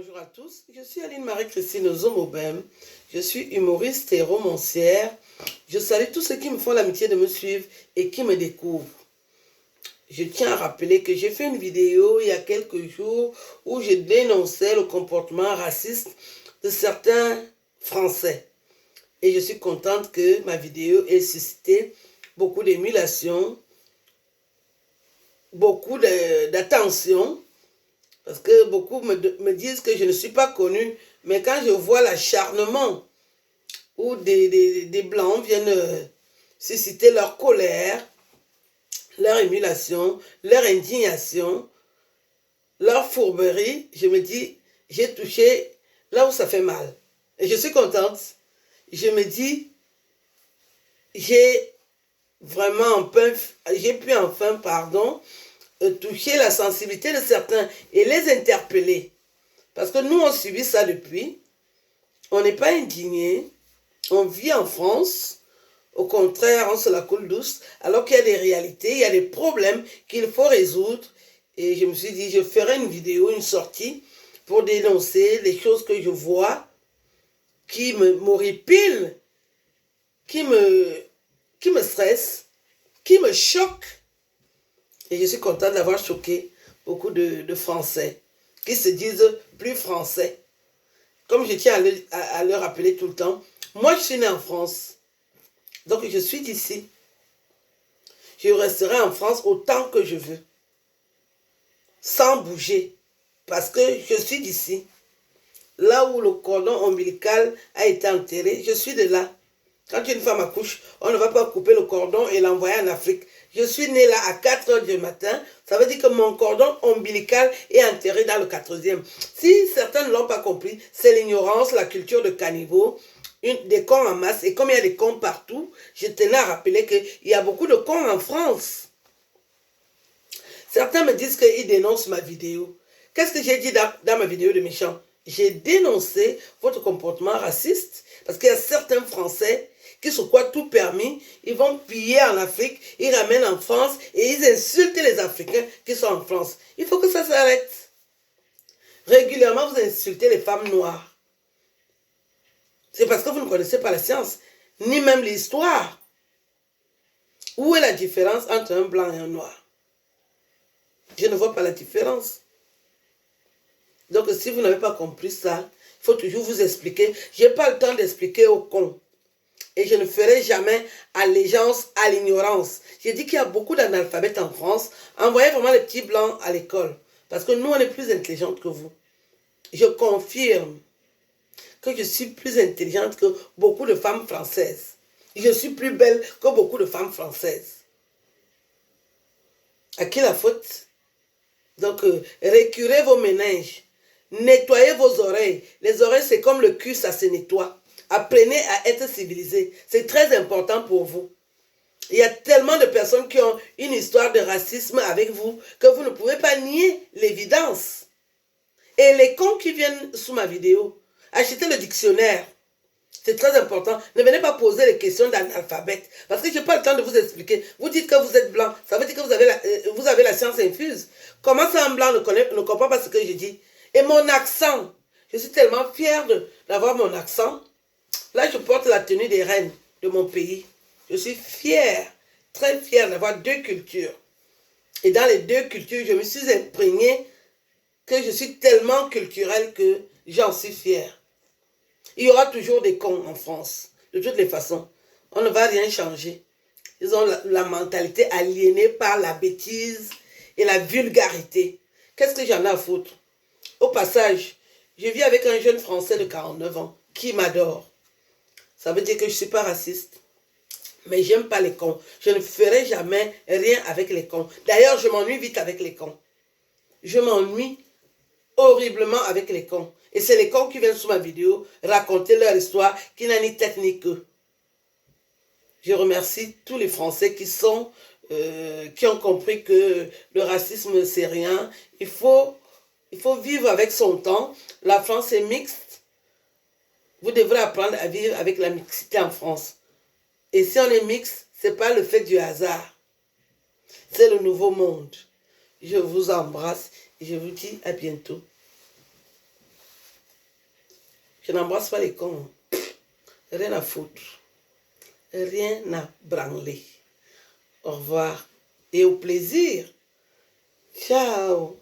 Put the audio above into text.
Bonjour à tous, je suis Aline Marie-Christine Ozomobem, je suis humoriste et romancière. Je salue tous ceux qui me font l'amitié de me suivre et qui me découvrent. Je tiens à rappeler que j'ai fait une vidéo il y a quelques jours où je dénonçais le comportement raciste de certains Français. Et je suis contente que ma vidéo ait suscité beaucoup d'émulation, beaucoup d'attention. Parce que beaucoup me disent que je ne suis pas connue. Mais quand je vois l'acharnement où des Blancs viennent susciter leur colère, leur émulation, leur indignation, leur fourberie, je me dis, j'ai touché là où ça fait mal. Et je suis contente. Je me dis, j'ai pu enfin, toucher la sensibilité de certains et les interpeller. Parce que nous, on subit ça depuis. On n'est pas indignés. On vit en France. Au contraire, on se la coule douce. Alors qu'il y a des réalités, il y a des problèmes qu'il faut résoudre. Et je me suis dit, je ferai une vidéo, une sortie, pour dénoncer les choses que je vois, qui m'horripilent, qui me stressent, qui me choquent. Et je suis contente d'avoir choqué beaucoup de Français qui se disent plus français. Comme je tiens à le rappeler tout le temps, moi je suis née en France. Donc je suis d'ici. Je resterai en France autant que je veux. Sans bouger. Parce que je suis d'ici. Là où le cordon ombilical a été enterré, je suis de là. Quand une femme accouche, on ne va pas couper le cordon et l'envoyer en Afrique. Je suis née là à 4 h du matin. Ça veut dire que mon cordon ombilical est enterré dans le 4e. Si certains ne l'ont pas compris, c'est l'ignorance, la culture de caniveau, des cons en masse. Et comme il y a des cons partout, je tenais à rappeler qu'il y a beaucoup de cons en France. Certains me disent qu'ils dénoncent ma vidéo. Qu'est-ce que j'ai dit dans ma vidéo de méchant? J'ai dénoncé votre comportement raciste parce qu'il y a certains Français qui se croient tout permis, ils vont piller en Afrique, ils ramènent en France et ils insultent les Africains qui sont en France. Il faut que ça s'arrête. Régulièrement, vous insultez les femmes noires. C'est parce que vous ne connaissez pas la science, ni même l'histoire. Où est la différence entre un blanc et un noir? Je ne vois pas la différence. Donc, si vous n'avez pas compris ça, il faut toujours vous expliquer. Je n'ai pas le temps d'expliquer aux cons. Et je ne ferai jamais allégeance à l'ignorance. J'ai dit qu'il y a beaucoup d'analphabètes en France. Envoyez vraiment les petits blancs à l'école. Parce que nous, on est plus intelligentes que vous. Je confirme que je suis plus intelligente que beaucoup de femmes françaises. Je suis plus belle que beaucoup de femmes françaises. À qui la faute? Donc, récurez vos méninges. Nettoyez vos oreilles. Les oreilles, c'est comme le cul, ça se nettoie. Apprenez à être civilisé. C'est très important pour vous. Il y a tellement de personnes qui ont une histoire de racisme avec vous que vous ne pouvez pas nier l'évidence. Et les cons qui viennent sous ma vidéo, achetez le dictionnaire. C'est très important. Ne venez pas poser les questions d'analphabète. Parce que je n'ai pas le temps de vous expliquer. Vous dites que vous êtes blanc. Ça veut dire que vous avez la science infuse. Comment ça, un blanc ne comprend pas ce que je dis? Et mon accent. Je suis tellement fière d'avoir mon accent. Là, je porte la tenue des reines de mon pays. Je suis fière, très fière d'avoir 2 cultures. Et dans les 2 cultures, je me suis imprégnée que je suis tellement culturelle que j'en suis fière. Il y aura toujours des cons en France, de toutes les façons. On ne va rien changer. Ils ont la mentalité aliénée par la bêtise et la vulgarité. Qu'est-ce que j'en ai à foutre? Au passage, je vis avec un jeune Français de 49 ans qui m'adore. Ça veut dire que je ne suis pas raciste. Mais j'aime pas les cons. Je ne ferai jamais rien avec les cons. D'ailleurs, je m'ennuie vite avec les cons. Je m'ennuie horriblement avec les cons. Et c'est les cons qui viennent sous ma vidéo raconter leur histoire qui n'a ni tête ni queue. Je remercie tous les Français qui ont compris que le racisme, c'est rien. Il faut vivre avec son temps. La France est mixte. Vous devrez apprendre à vivre avec la mixité en France. Et si on est mixte, ce n'est pas le fait du hasard. C'est le nouveau monde. Je vous embrasse et je vous dis à bientôt. Je n'embrasse pas les cons. Rien à foutre. Rien à branler. Au revoir et au plaisir. Ciao.